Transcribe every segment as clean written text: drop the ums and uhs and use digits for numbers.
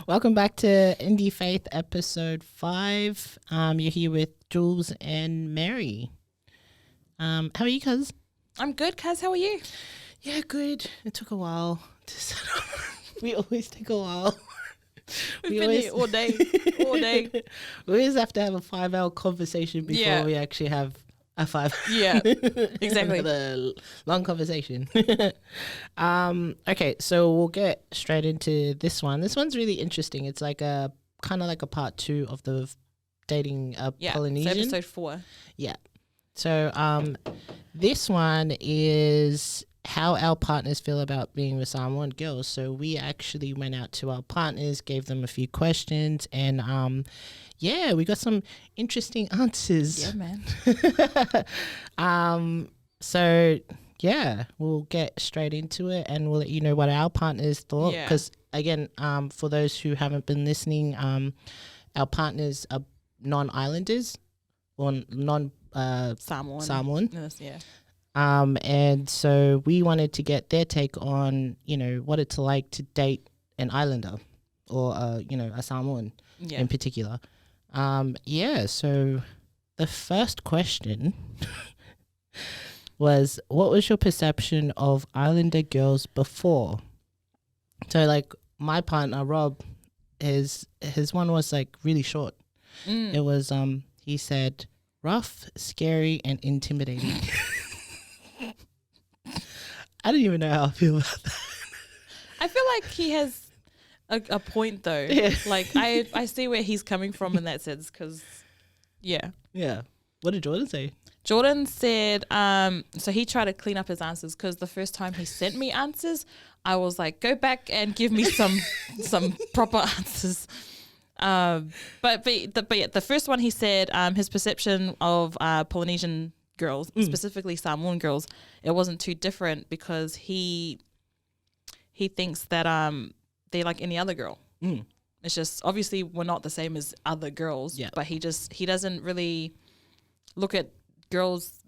Welcome back to IndieFaith episode 5. You're here with Jules and Mary. How are you, cuz? I'm good, cuz. How are you? Yeah, good. It took a while to set up. We always take a while. We've been here all day. All day. We always have to have a 5-hour conversation before we actually have a 5. Yeah, exactly. The long conversation. Okay, so we'll get straight into this one. This one's really interesting. It's like a kind of like a part 2 of the dating Polynesian. It's episode 4. Yeah. So this one is how our partners feel about being with Samoan girls. So we actually went out to our partners, gave them a few questions, and we got some interesting answers. Yeah, man. So yeah, we'll get straight into it, and we'll let you know what our partners thought. Because again, for those who haven't been listening, our partners are non-islanders or Samoan. Yes, yeah. And so we wanted to get their take on, what it's like to date an islander or, a Samoan in particular. So the first question was, what was your perception of islander girls before? So like my partner, Rob, his one was like really short. It was, he said, rough, scary, and intimidating. I don't even know how I feel about that. I feel like he has a point though. Yeah. Like I see where he's coming from in that sense because, Yeah. What did Jordan say? Jordan said, so he tried to clean up his answers because the first time he sent me answers, I was like, go back and give me some proper answers. But the first one he said, his perception of Polynesian girls, specifically Samoan girls, it wasn't too different because he thinks that they're like any other girl. It's just obviously we're not the same as other girls, but he doesn't really look at girls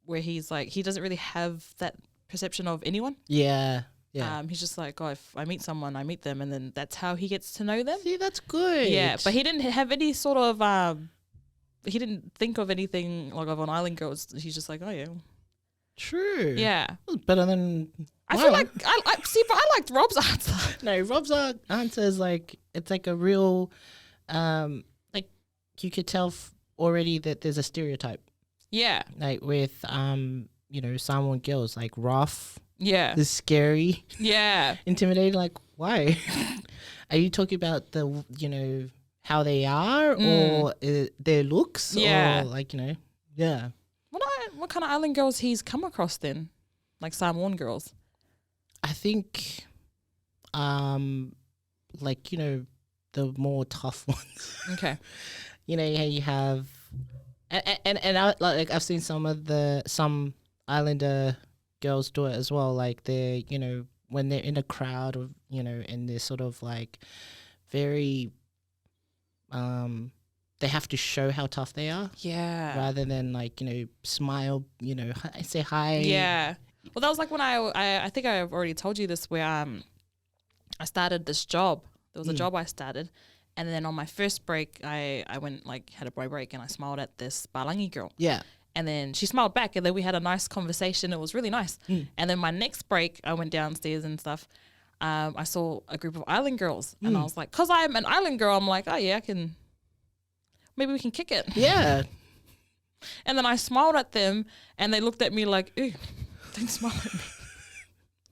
where he's like, he doesn't really have that perception of anyone. Yeah. He's just like, oh, if I meet someone, I meet them, and then that's how he gets to know them. See, that's good. Yeah, but he didn't have any sort of he didn't think of anything like of an island girl. He's just like, oh yeah, true. Yeah, better than. I feel like I see, but I liked Rob's answer. No, Rob's answer is like, it's like a real, like you could tell already that there's a stereotype. Yeah, like with Samoan girls, like rough. Yeah, is scary. Yeah, intimidating. Like, why? Are you talking about the how they are or their looks? Yeah, or like yeah. What kind of island girls he's come across then? Like Samoan girls? I think, like the more tough ones. Okay. You have, and I've seen some islander girls do it as well. Like they're when they're in a crowd of and they're sort of like very they have to show how tough they are. Yeah. Rather than like smile, say hi. Yeah. Well, that was like when I think I've already told you this, where I started this job. There was a job I started, and then on my first break, I went like had a break and I smiled at this Balangi girl. Yeah. And then she smiled back, and then we had a nice conversation. It was really nice. And then my next break, I went downstairs and stuff. I saw a group of island girls, and I was like, because I'm an island girl, I'm like, oh yeah, maybe we can kick it. Yeah. And then I smiled at them, and they looked at me like, ew, don't smile at me.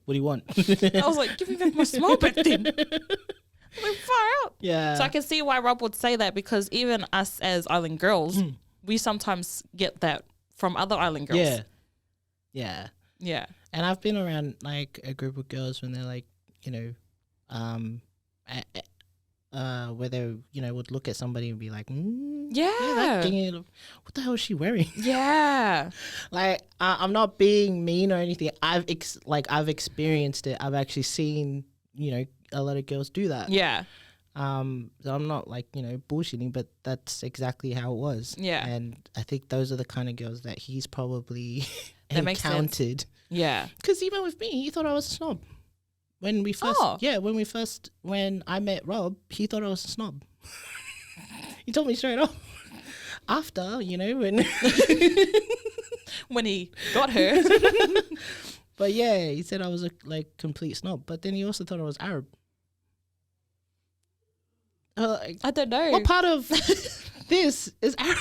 What do you want? I was like, give me back my smile back then. I'm like, far out. Yeah. So I can see why Rob would say that, because even us as island girls, we sometimes get that from other island girls. Yeah. Yeah. Yeah. And I've been around like a group of girls when they're like, where they, would look at somebody and be like, yeah, what the hell is she wearing? Yeah. Like, I'm not being mean or anything. I've experienced it. I've actually seen, a lot of girls do that. Yeah. So I'm not like, bullshitting, but that's exactly how it was. Yeah. And I think those are the kind of girls that he's probably that makes encountered. sense. Yeah. Because even with me, he thought I was a snob. When we first, Oh. when I met Rob, he thought I was a snob. He told me straight off. After, When he got her. But yeah, he said I was a complete snob. But then he also thought I was Arab. I don't know. What part of this is Arab?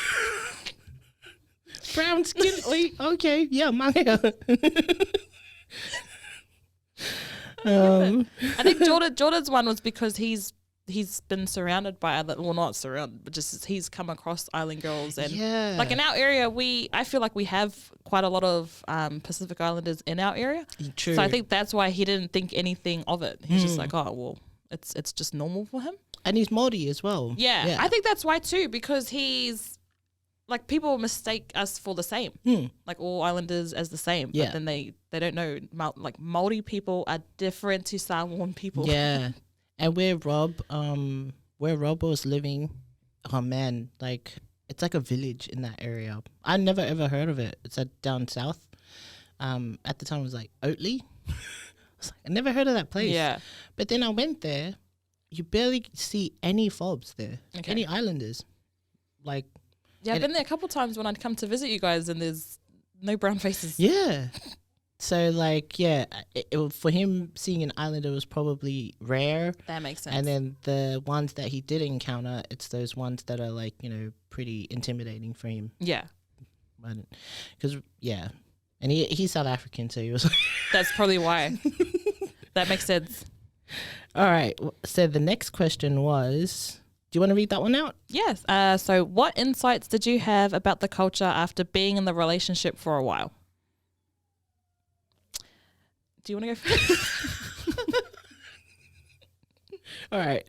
Brown skin? Okay, yeah, manga. I think Jordan's one was because he's been surrounded by not surrounded, but just he's come across island girls, and like in our area, I feel like we have quite a lot of Pacific Islanders in our area. True. So I think that's why he didn't think anything of it. He's just like, oh well, it's just normal for him. And he's Māori as well. Yeah, I think that's why too, because he's like, people mistake us for the same, like all islanders as the same. But then they don't know, like Māori people are different to Samoan people. Yeah. And where Rob was living, oh man, like it's like a village in that area. I never ever heard of it. It's down south. At the time it was like Oatley. I never heard of that place. Yeah. But then I went there. You barely see any fobs there, any islanders. Like, yeah, I've been there a couple of times when I'd come to visit you guys, and there's no brown faces. Yeah. So, like, yeah, for him, seeing an islander was probably rare. That makes sense. And then the ones that he did encounter, it's those ones that are, like, pretty intimidating for him. Yeah. Because, yeah. And he's South African, so he was like... That's probably why. That makes sense. All right. So the next question was... Do you want to read that one out? Yes. So what insights did you have about the culture after being in the relationship for a while? Do you want to go first? All right.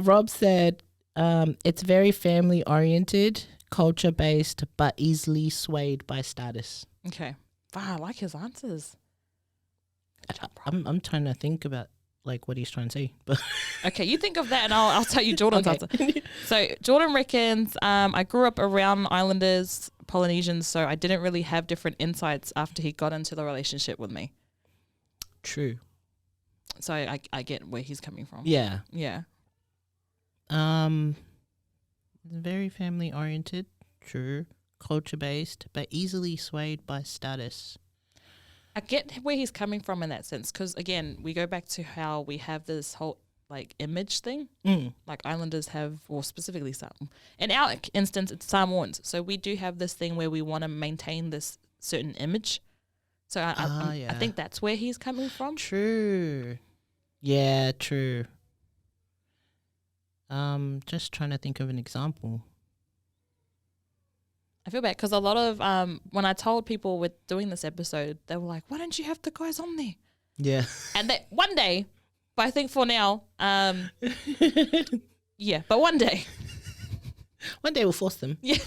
Rob said, it's very family oriented, culture based, but easily swayed by status. Okay. Wow, I like his answers. I'm trying to think about like what he's trying to say. But okay, you think of that and I'll tell you Jordan's answer. So Jordan reckons, I grew up around Islanders, Polynesians, so I didn't really have different insights after he got into the relationship with me. True. So I get where he's coming from. Yeah. Yeah. Very family oriented, true. Culture based, but easily swayed by status. I get where he's coming from in that sense, because again, we go back to how we have this whole like image thing. Like Islanders have, or specifically some. In our instance, it's Samoans. So we do have this thing where we want to maintain this certain image. So I think that's where he's coming from. True. Yeah, true. Just trying to think of an example. I feel bad because a lot of when I told people we're doing this episode, they were like, "Why don't you have the guys on there?" Yeah. And that one day, but I think for now, yeah, but one day we'll force them. Yeah.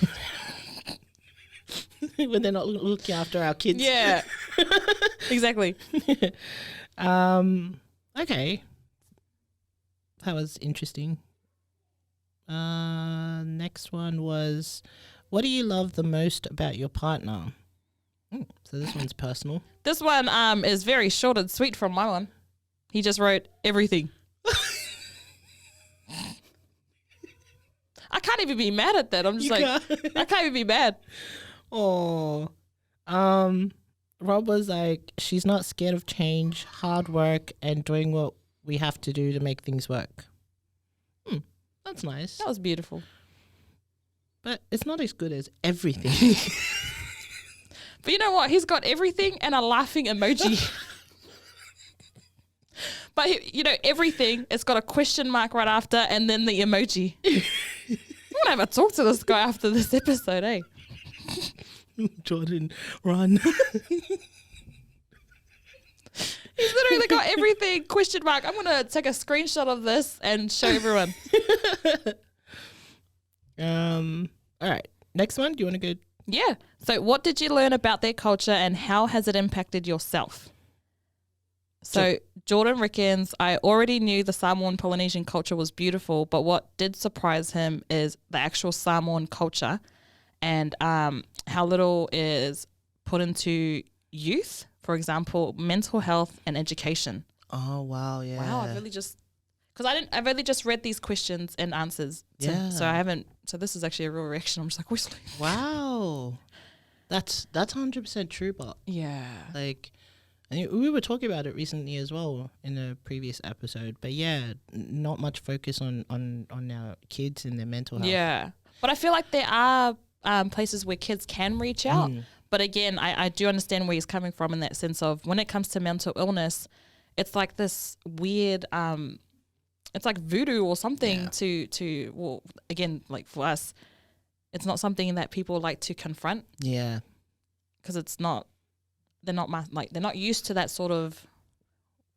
When they're not looking after our kids. Yeah. Exactly. Okay. That was interesting. Next one was, what do you love the most about your partner? So this one's personal. This one is very short and sweet from my one. He just wrote everything. I can't even be mad at that. I'm just I can't even be mad. Oh, Rob was like, she's not scared of change, hard work, and doing what we have to do to make things work. That's nice. That was beautiful. But it's not as good as everything. But you know what? He's got everything and a laughing emoji. But, everything, it's got a question mark right after and then the emoji. I want to have a talk to this guy after this episode, eh? Jordan, run. He's literally got everything, question mark. I'm going to take a screenshot of this and show everyone. All right. Next one. Do you want to go? Yeah. So what did you learn about their culture and how has it impacted yourself? So Jordan reckons, I already knew the Samoan Polynesian culture was beautiful, but what did surprise him is the actual Samoan culture and how little is put into youth, for example, mental health and education. Oh wow, yeah. Wow, I've really just I've only just read these questions and answers. So I haven't. So this is actually a real reaction. I'm just like, whistling. Wow, that's 100% true, but Yeah. like, we were talking about it recently as well in a previous episode. But yeah, not much focus on our kids and their mental health. Yeah, but I feel like there are places where kids can reach out. But again, I do understand where he's coming from in that sense of when it comes to mental illness, it's like this weird, it's like voodoo or something to well, again, like for us, it's not something that people like to confront. Yeah. Because it's not, they're not used to that sort of,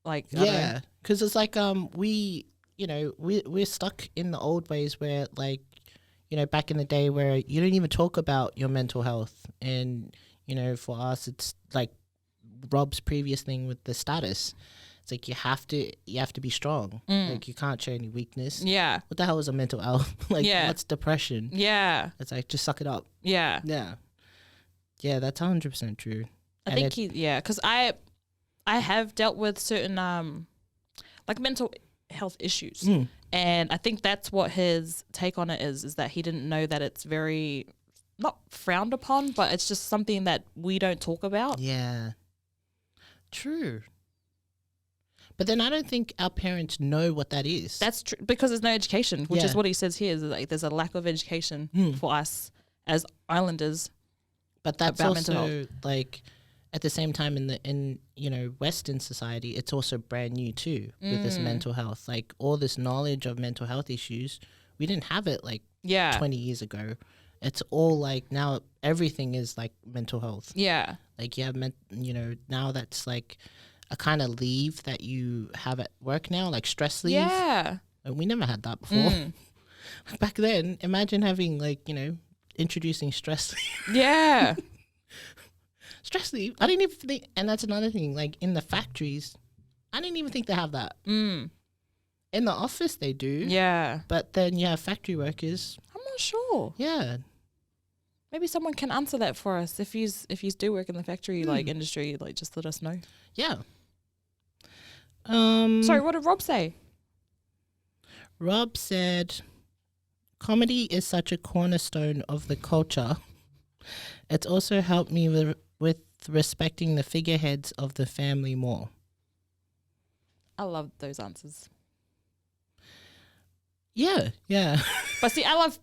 like, yeah. Because it's like, we're stuck in the old ways where, like, back in the day where you don't even talk about your mental health. And, for us, it's like Rob's previous thing with the status. It's like you have to be strong. Like you can't show any weakness. Yeah. What the hell is a mental health? Like what's depression? Yeah. It's like just suck it up. Yeah. Yeah. Yeah, that's 100% true. I think because I have dealt with certain like mental health issues. And I think that's what his take on it is that he didn't know that it's very not frowned upon, but it's just something that we don't talk about. Yeah. True. But then I don't think our parents know what that is. That's true because there's no education, which is what he says here. Is like there's a lack of education for us as islanders. But that's about mental also health. like at the same time in Western society, it's also brand new too with this mental health. Like all this knowledge of mental health issues, we didn't have it like 20 years ago. It's all like now everything is like mental health. Yeah. Like you have now that's like a kind of leave that you have at work now, like stress leave. Yeah. And we never had that before. Back then, imagine having like, introducing stress leave. Yeah. Stress leave. I didn't even think, and that's another thing, like in the factories, I didn't even think they have that. In the office they do. Yeah. But then you have factory workers. I'm not sure. Yeah. Maybe someone can answer that for us. If you do work in the factory like industry, like just let us know. Yeah. Sorry, what did Rob say? Rob said, comedy is such a cornerstone of the culture. It's also helped me with respecting the figureheads of the family more. I love those answers. Yeah, yeah. But see, I'm not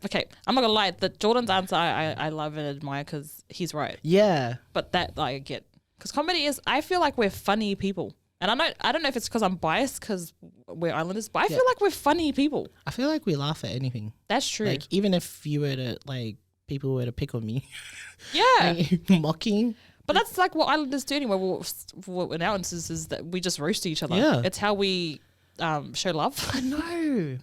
gonna lie, the Jordan's answer I love and admire because he's right. Yeah. But that I get. Because comedy is, I feel like we're funny people. And I don't know if it's because I'm biased because we're islanders, but I feel like we're funny people. I feel like we laugh at anything. That's true. Like even if you were to people were to pick on me. Yeah. Like, mocking. But that's like what islanders do anyway. What in our instance is that we just roast each other. Yeah. It's how we show love. I know.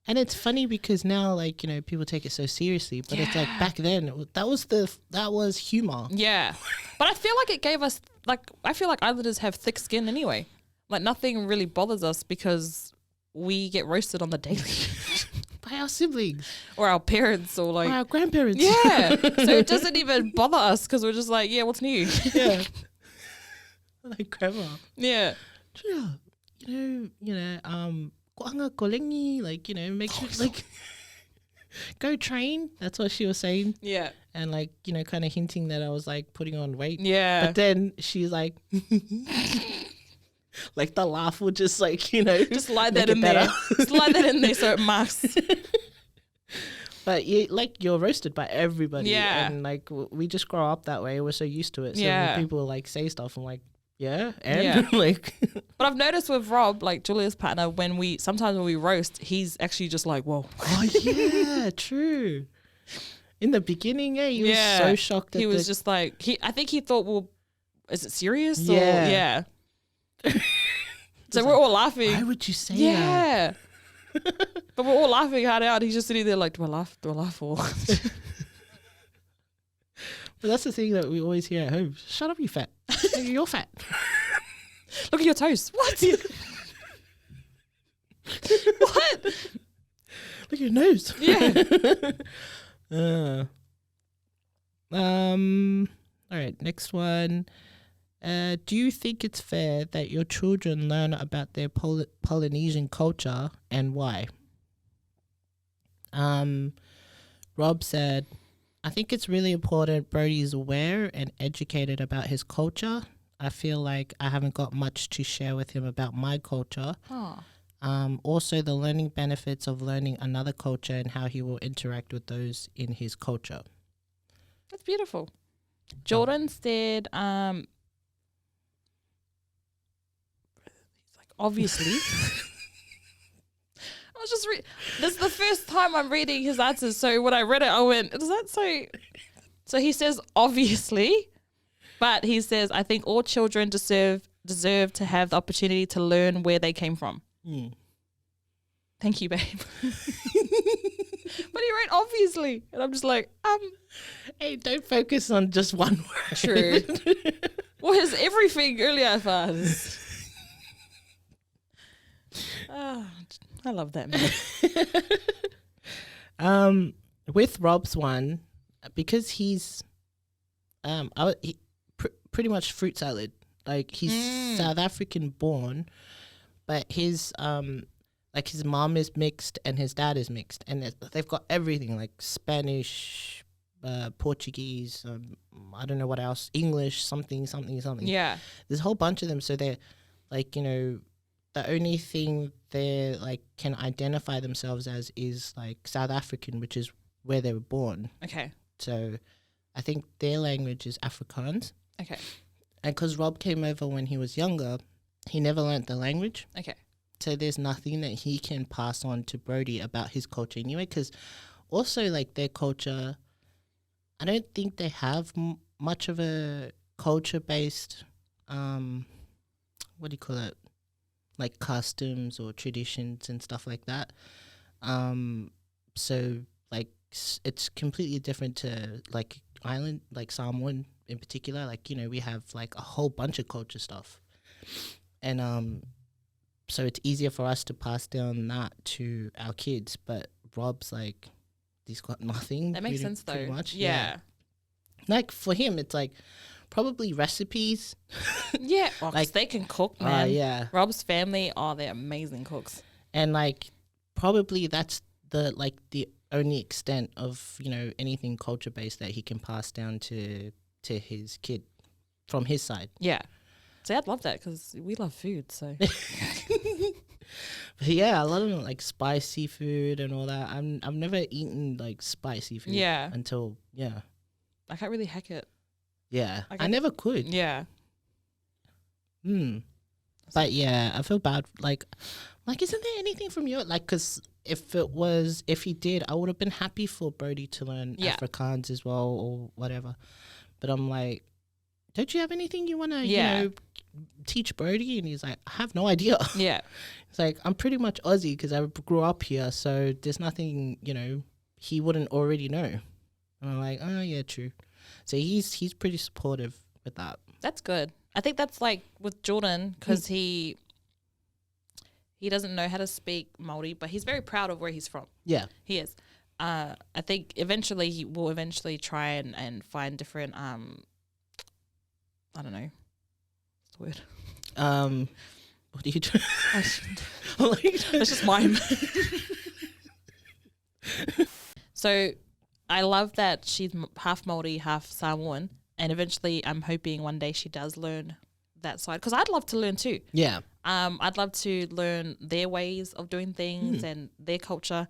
And it's funny because now, like, people take it so seriously, but it's like back then, that was humor. Yeah. But I feel like it gave us, I feel like islanders have thick skin anyway. Like nothing really bothers us because we get roasted on the daily. By our siblings. Or our parents or like. Or our grandparents. Yeah. So it doesn't even bother us because we're just like, yeah, what's new? Yeah. Like grandma. Yeah. Like, make sure, like, go train. That's what she was saying. Yeah. And, like, kind of hinting that I was, like, putting on weight. Yeah. But then she's like, like, the laugh would just, like, just slide that in there. Slide that in there so it masks. But, you're roasted by everybody. Yeah. And, like, we just grow up that way. We're so used to it. So when people, like, say stuff, I'm like, yeah, and like. But I've noticed with Rob, like Julia's partner, sometimes when we roast, he's actually just like, whoa. Oh yeah, true. In the beginning, he was so shocked. He was just like, I think he thought, well, is it serious? Yeah. Or, so we're all laughing. Why would you say that? Yeah. But we're all laughing hard out. He's just sitting there like, do I laugh? Or But that's the thing that we always hear at home. Shut up, you fat. You're fat. Look at your toes. What? What? Look at your nose. Yeah. All right, next one. Do you think it's fair that your children learn about their Polynesian culture and why? Rob said, I think it's really important Brody is aware and educated about his culture. I feel like I haven't got much to share with him about my culture. Oh. Also, the learning benefits of learning another culture and how he will interact with those in his culture. That's beautiful. Jordan said, he's like, obviously. I was just this is the first time I'm reading his answers. So when I read it, I went, is that so? So he says, obviously, but he says, I think all children deserve to have the opportunity to learn where they came from. Mm. Thank you, babe. But he wrote obviously. And I'm just like, Hey, don't focus on just one word. True. What is everything earlier for us? I love that man. With Rob's one, because he's pretty much fruit salad. Like he's South African born, but his like his mom is mixed and his dad is mixed, and they've got everything like Spanish, Portuguese, I don't know what else, English, something. Yeah. There's a whole bunch of them. So they're like, you know, the only thing they like can identify themselves as is like South African, which is where they were born. Okay. So I think their language is Afrikaans. Okay. And because Rob came over when he was younger, he never learnt the language. Okay. So there's nothing that he can pass on to Brody about his culture anyway, because also like their culture, I don't think they have much of a culture-based, what do you call it, like customs or traditions and stuff like that. So like it's completely different to like island, like Samoan in particular. Like, you know, we have like a whole bunch of culture stuff. And so it's easier for us to pass down that to our kids. But Rob's like, he's got nothing. That makes sense though. Pretty much. Yeah. Like for him, it's like probably recipes. Yeah. Oh, like they can cook, man. Yeah. Rob's family, they're amazing cooks. And like probably that's the only extent of, you know, anything culture based that he can pass down to his kid from his side. Yeah. See, I'd love that because we love food. So, but yeah, a lot of like spicy food and all that. I've never eaten like spicy food. Yeah. Until I can't really hack it. Yeah, I never could. Yeah. But yeah, I feel bad. Like, isn't there anything from your because if he did, I would have been happy for Brody to learn Afrikaans as well or whatever. But I'm like, don't you have anything you want to, you know, teach Brody? And he's like, I have no idea. Yeah. It's like, I'm pretty much Aussie because I grew up here. So there's nothing, you know, he wouldn't already know. And I'm like, oh, yeah, true. So he's pretty supportive with that. That's good. I think that's like with Jordan because he doesn't know how to speak Māori, but he's very proud of where he's from. Yeah. He is. I think eventually he will try and find different I don't know. What's the word? What are you doing? That's just mime. So I love that she's half Māori, half Samoan, and eventually I'm hoping one day she does learn that side because I'd love to learn too. Yeah. I'd love to learn their ways of doing things and their culture,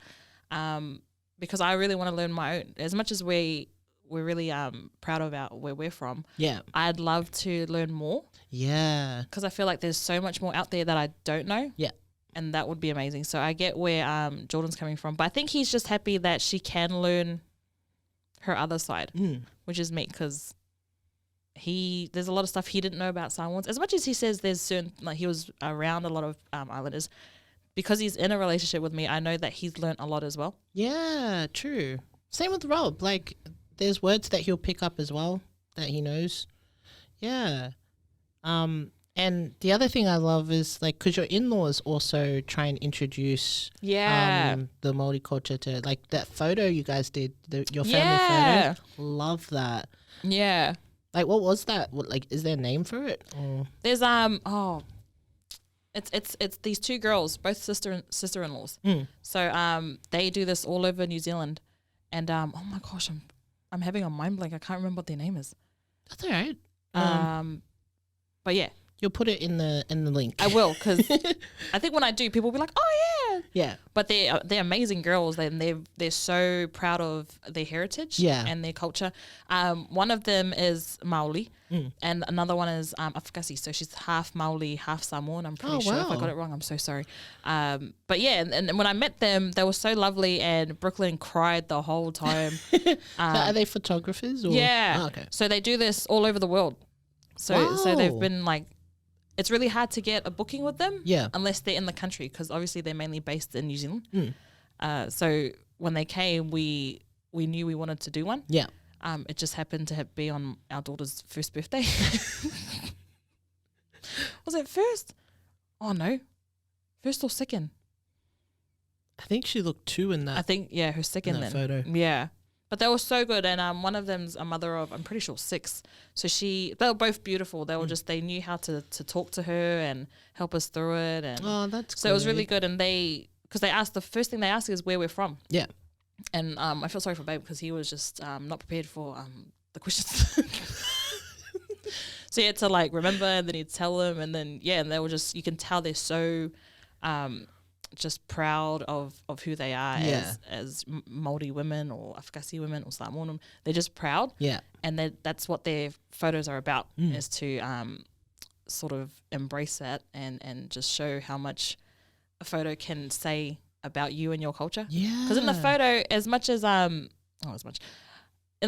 because I really want to learn my own. As much as we're really proud about where we're from. Yeah. I'd love to learn more. Yeah. Because I feel like there's so much more out there that I don't know. Yeah. And that would be amazing. So I get where Jordan's coming from. But I think he's just happy that she can learn her other side, which is me because there's a lot of stuff he didn't know about Samoans. As much as he says there's certain, like he was around a lot of islanders, because he's in a relationship with me, I know that he's learned a lot as well. Yeah, true. Same with Rob. Like, there's words that he'll pick up as well that he knows. Yeah. And the other thing I love is, like, because your in-laws also try and introduce the Māori culture to, like, that photo you guys did, your family photo. Love that. Yeah. Like, what was that? What, like, is there a name for it? Or? There's it's these two girls, both sister-in-laws. So they do this all over New Zealand, and oh my gosh, I'm having a mind blank. I can't remember what their name is. That's all right. But yeah, you'll put it in the link. I will, because I think when I do, people will be like, "Oh yeah, yeah." But they're amazing girls, and they're so proud of their heritage, and their culture. One of them is Maoli, and another one is Afakasi. So she's half Maoli, half Samoan. I'm pretty sure. If I got it wrong, I'm so sorry. But yeah, and when I met them, they were so lovely, and Brooklyn cried the whole time. So are they photographers? Or? Yeah. Oh, okay. So they do this all over the world. So they've been like. It's really hard to get a booking with them unless they're in the country, because obviously they're mainly based in New Zealand. So when they came, we knew we wanted to do one. Yeah. It just happened to be on our daughter's first birthday. Was it first? Oh, no. First or second? I think she looked 2 in that. I think, yeah, her second in that then. photo. Yeah. But they were so good, and one of them's a mother of, I'm pretty sure, 6. So they were both beautiful. They were they knew how to talk to her and help us through it. And that's so good. it was really good. And because they asked, the first thing they asked is where we're from. Yeah. And I feel sorry for Babe, because he was just not prepared for the questions. So he had to like remember, and then he'd tell them, and then and they were just, you can tell they're so just proud of who they are as Māori women or Afakasi women or Samoan women. They're just proud. Yeah. And that's what their photos are about, is to sort of embrace that and just show how much a photo can say about you and your culture. Yeah. Because in the photo, as much, in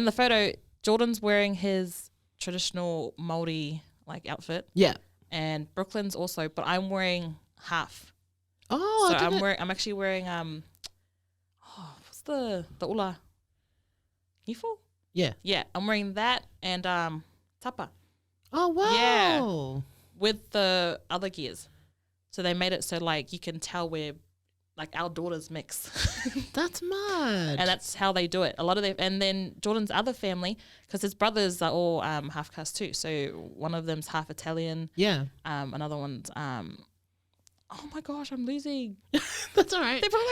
the photo, Jordan's wearing his traditional Māori like outfit. Yeah. And Brooklyn's also, but I'm wearing half. Oh, so I'm actually wearing what's the ula? Ifo? Yeah. Yeah, I'm wearing that and tapa. Oh wow. Yeah. With the other gears. So they made it so like you can tell where like our daughters mix. That's mad. And that's how they do it. A lot of them, and then Jordan's other family, because his brothers are all half caste too. So one of them's half Italian. Yeah. Another one's oh my gosh, I'm losing. That's all right. They're probably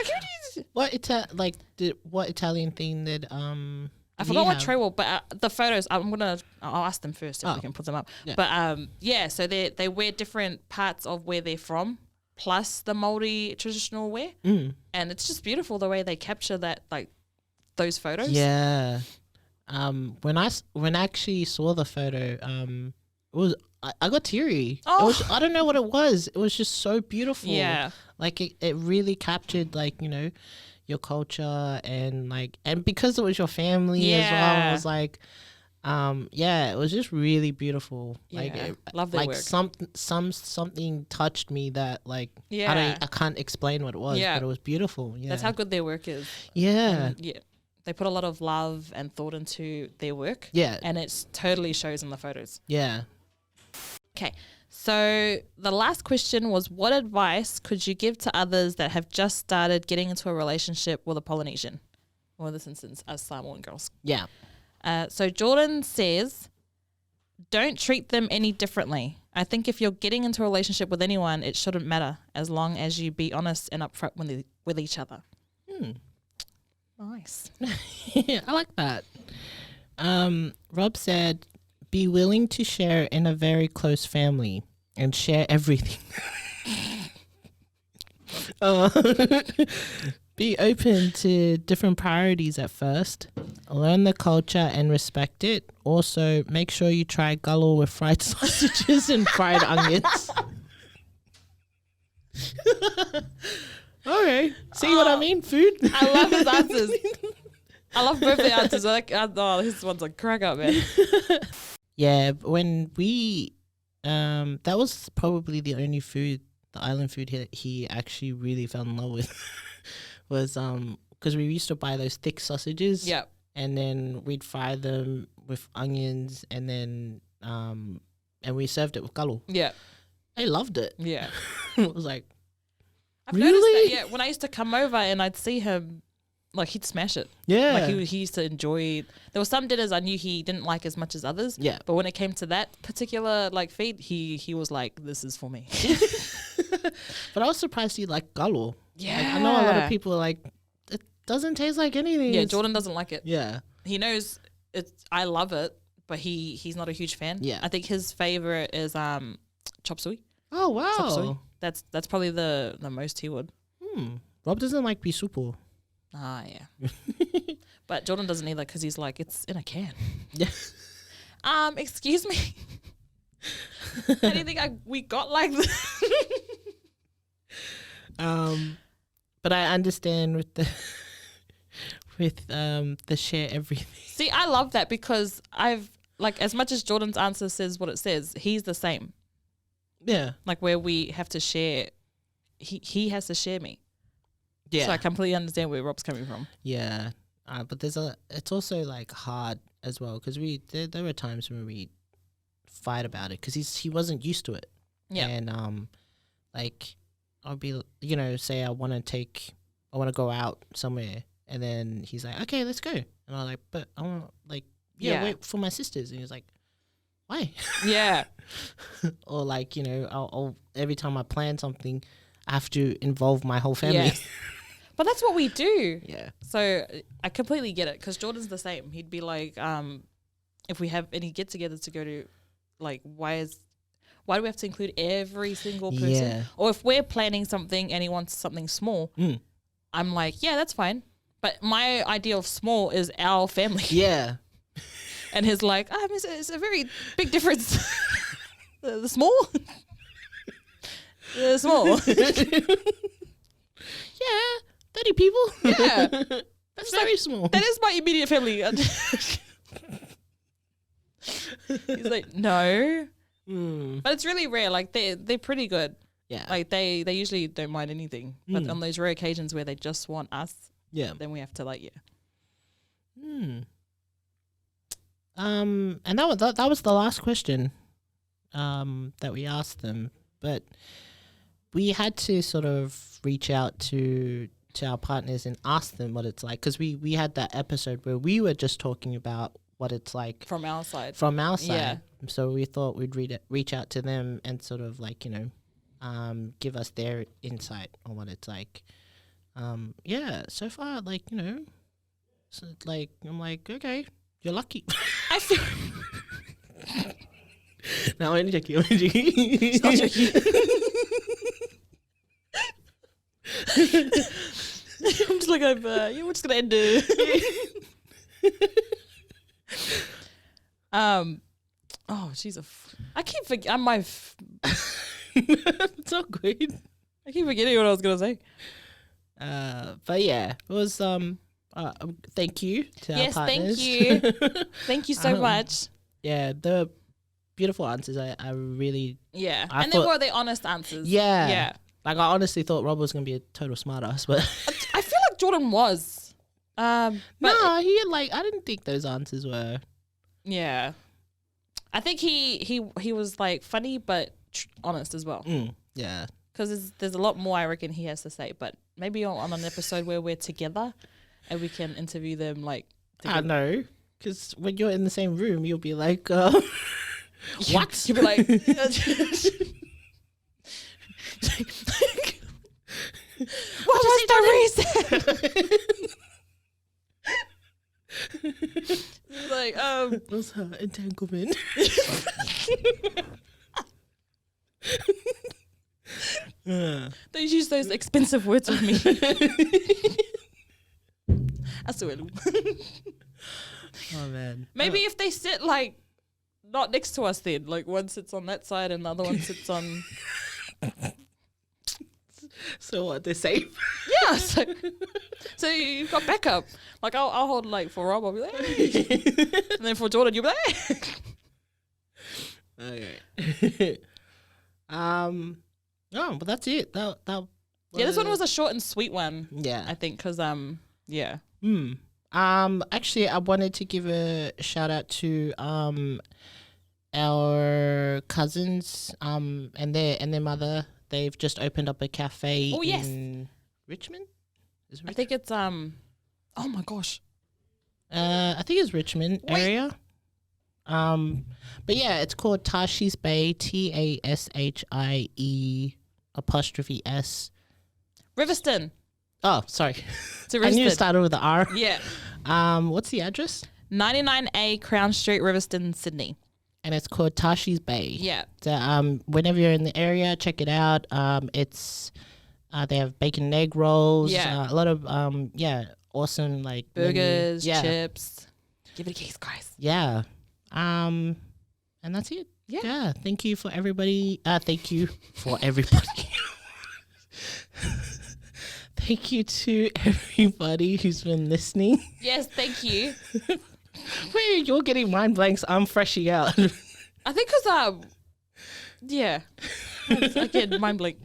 like, what Italian thing did I forgot what Treywell, but the photos, I'll ask them first if we can put them up. Yeah. But so they wear different parts of where they're from, plus the Māori traditional wear, and it's just beautiful the way they capture that, like those photos. Yeah. When I actually saw the photo, it was. I got teary. Oh. I don't know what it was. It was just so beautiful. Yeah. Like it really captured like, your culture and because it was your family as well. It was like, it was just really beautiful. Like love their work. Something touched me that like, I can't explain what it was, but it was beautiful. Yeah. That's how good their work is. Yeah. They put a lot of love and thought into their work. Yeah. And it totally shows in the photos. Yeah. Okay, so the last question was, what advice could you give to others that have just started getting into a relationship with a Polynesian? Or in this instance, as Samoan girls. Yeah. So Jordan says, don't treat them any differently. I think if you're getting into a relationship with anyone, it shouldn't matter as long as you be honest and upfront with each other. Nice. Yeah, I like that. Rob said, be willing to share in a very close family and share everything. Be open to different priorities at first. Learn the culture and respect it. Also, make sure you try galo with fried sausages and fried onions. Okay. See what I mean? Food. I love his answers. I love both the answers. This one's a crack up, man. Yeah, when we, that was probably the only food, the island food he actually really fell in love with, was because we used to buy those thick sausages. Yep. And then we'd fry them with onions, and then and we served it with galo. Yeah. I loved it. Yeah. It was like, I've noticed that, when I used to come over and I'd see him like he'd smash it. Yeah. Like he used to enjoy. There were some dinners I knew he didn't like as much as others. Yeah. But when it came to that particular like feed, he was like, "This is for me." But I was surprised he liked galo. Yeah. Like, I know a lot of people are like, it doesn't taste like anything. Yeah, It's- Jordan doesn't like it. Yeah. He knows it's. I love it, but he's not a huge fan. Yeah. I think his favorite is chop suey. Oh, wow. Chop suey. That's probably the most he would. Rob doesn't like bisupu. Ah, yeah. But Jordan doesn't either because he's like, it's in a can. Yeah. Excuse me. Anything we got like this? But I understand with the share everything. See, I love that because I've like as much as Jordan's answer says what it says, he's the same. Yeah. Like where we have to share, he has to share me. Yeah. So I completely understand where Rob's coming from. Yeah. But it's also like hard as well because there were times when we fight about it because he wasn't used to it. Yeah. And like I'll be say I want to go out somewhere and then he's like, okay, let's go, and I'm like, but I want wait for my sisters, and he's like, why? Yeah. Or like I'll every time I plan something I have to involve my whole family. Yeah. But that's what we do. Yeah. So I completely get it because Jordan's the same. He'd be like, if we have any get-togethers to go to, like, why do we have to include every single person? Yeah. Or if we're planning something and he wants something small, I'm like, yeah, that's fine. But my idea of small is our family. Yeah. And he's like, it's a very big difference. The small? The small. Yeah. 30 people. Yeah. That's very small. That is my immediate family. He's like, no. But it's really rare. Like they're pretty good. Yeah. Like they usually don't mind anything. But on those rare occasions where they just want us, yeah. then we have to like, And that was the last question that we asked them, but we had to sort of reach out to our partners and ask them what it's like because we had that episode where we were just talking about what it's like from our side. Yeah. So we thought we'd reach out to them and sort of like give us their insight on what it's like. So far, like so like I'm like, okay, you're lucky. I feel no, I'm joking. It's not joking. I'm just like, we're just gonna end it. Oh, jeez, I keep forgetting. It's all good. I keep forgetting what I was gonna say. But yeah, it was thank you to our partners. Thank you. Thank you so much. Yeah, the beautiful answers. I really and then were they honest answers? Yeah. Like I honestly thought Rob was gonna be a total smartass, but I feel like Jordan was. But no, I didn't think those answers were. Yeah, I think he was like funny but honest as well. Yeah, because there's a lot more I reckon he has to say. But maybe on an episode where we're together and we can interview them like. Together. I know, because when you're in the same room, you'll be like, what? You'll be like. What was the reason? Like, it was her entanglement. Don't use those expensive words with me. Oh man. Maybe if they sit like not next to us, then like one sits on that side and the other one sits on. So what? They're safe. Yeah. So you've got backup. Like I'll hold like for Rob, I'll be like, hey. And then for Jordan, you'll be like, hey. Okay. Oh, but that's it. That this one was a short and sweet one. Yeah, I think because yeah. Actually, I wanted to give a shout out to our cousins and their mother. They've just opened up a cafe in Richmond. I think it's Oh my gosh. I think it's Richmond area. But yeah, it's called Tashi's Bay, TASHIE''S. Riverston. Oh, sorry. To I knew it Riverston. started with the R. Yeah. What's the address? 99A Crown Street, Riverston, Sydney. And it's called Tashi's Bay. Yeah. So whenever you're in the area, check it out. It's they have bacon and egg rolls. Yeah. A lot of awesome like Burgers, menu. chips. Give it a kiss, guys. Yeah. And that's it. Yeah. Thank you for everybody. Thank you for everybody. Thank you to everybody who's been listening. Yes, thank you. Wait, you're getting mind blanks. I'm freshing out. I think because yeah, I get mind blank.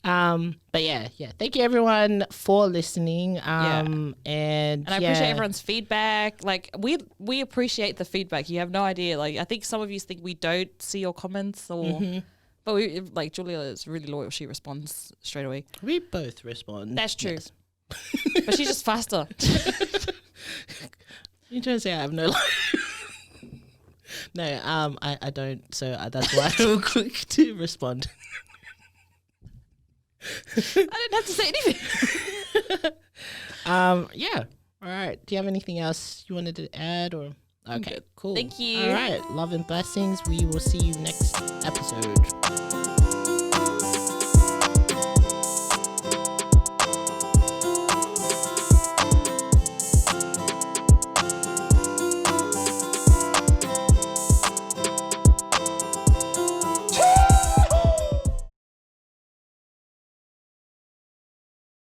But yeah. Thank you everyone for listening. And I appreciate everyone's feedback. Like we appreciate the feedback. You have no idea. Like I think some of you think we don't see your comments or. But we, like Julia is really loyal. She responds straight away. We both respond. That's true. Yes. But she's just faster. You trying to say I have no life? No, I don't. So that's why I'm quick to respond. I didn't have to say anything. Yeah. All right. Do you have anything else you wanted to add or? Okay, cool. Thank you. All right. Love and blessings. We will see you next episode.